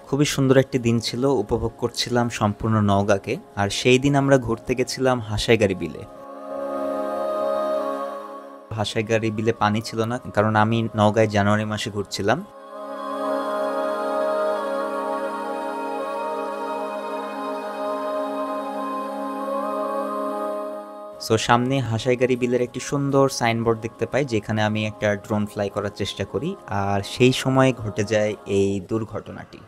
খুবই সুন্দর একটি দিন ছিল, উপভোগ করছিলাম সম্পূর্ণ নওগাঁকে। আর সেই দিন আমরা ঘুরতে গেছিলাম হাসাইগাড়ি বিলে। হাসাইগাড়ি বিলে পানি ছিল না, কারণ আমি নওগাঁয় জানুয়ারি মাসে ঘুরছিলাম। সো সামনে হাসাইগাড়ি বিলের একটি সুন্দর সাইনবোর্ড দেখতে পাই, যেখানে আমি একটা ড্রোন ফ্লাই করার চেষ্টা করি, আর সেই সময় ঘটে যায় এই দুর্ঘটনাটি।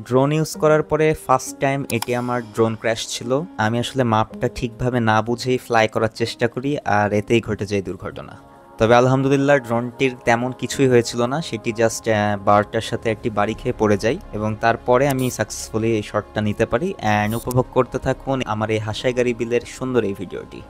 ড্রোন ইউজ করার পরে ফার্স্ট টাইম এটি আমার ড্রোন ক্র্যাশ ছিল। আমি আসলে মাপটা ঠিকভাবে না বুঝেই ফ্লাই করার চেষ্টা করি, আর এতেই ঘটে যায় দুর্ঘটনা। তবে আলহামদুলিল্লাহ ড্রোনটির তেমন কিছুই হয়েছিল না, সেটি জাস্ট বারটার সাথে একটি বাড়ি খেয়ে পড়ে যায়, এবং তারপরে আমি সাকসেসফুলি এই শটটা নিতে পারি। অ্যান্ড উপভোগ করতে থাকুন আমার এই হাসাইগাড়ি বিলের সুন্দর এই ভিডিওটি।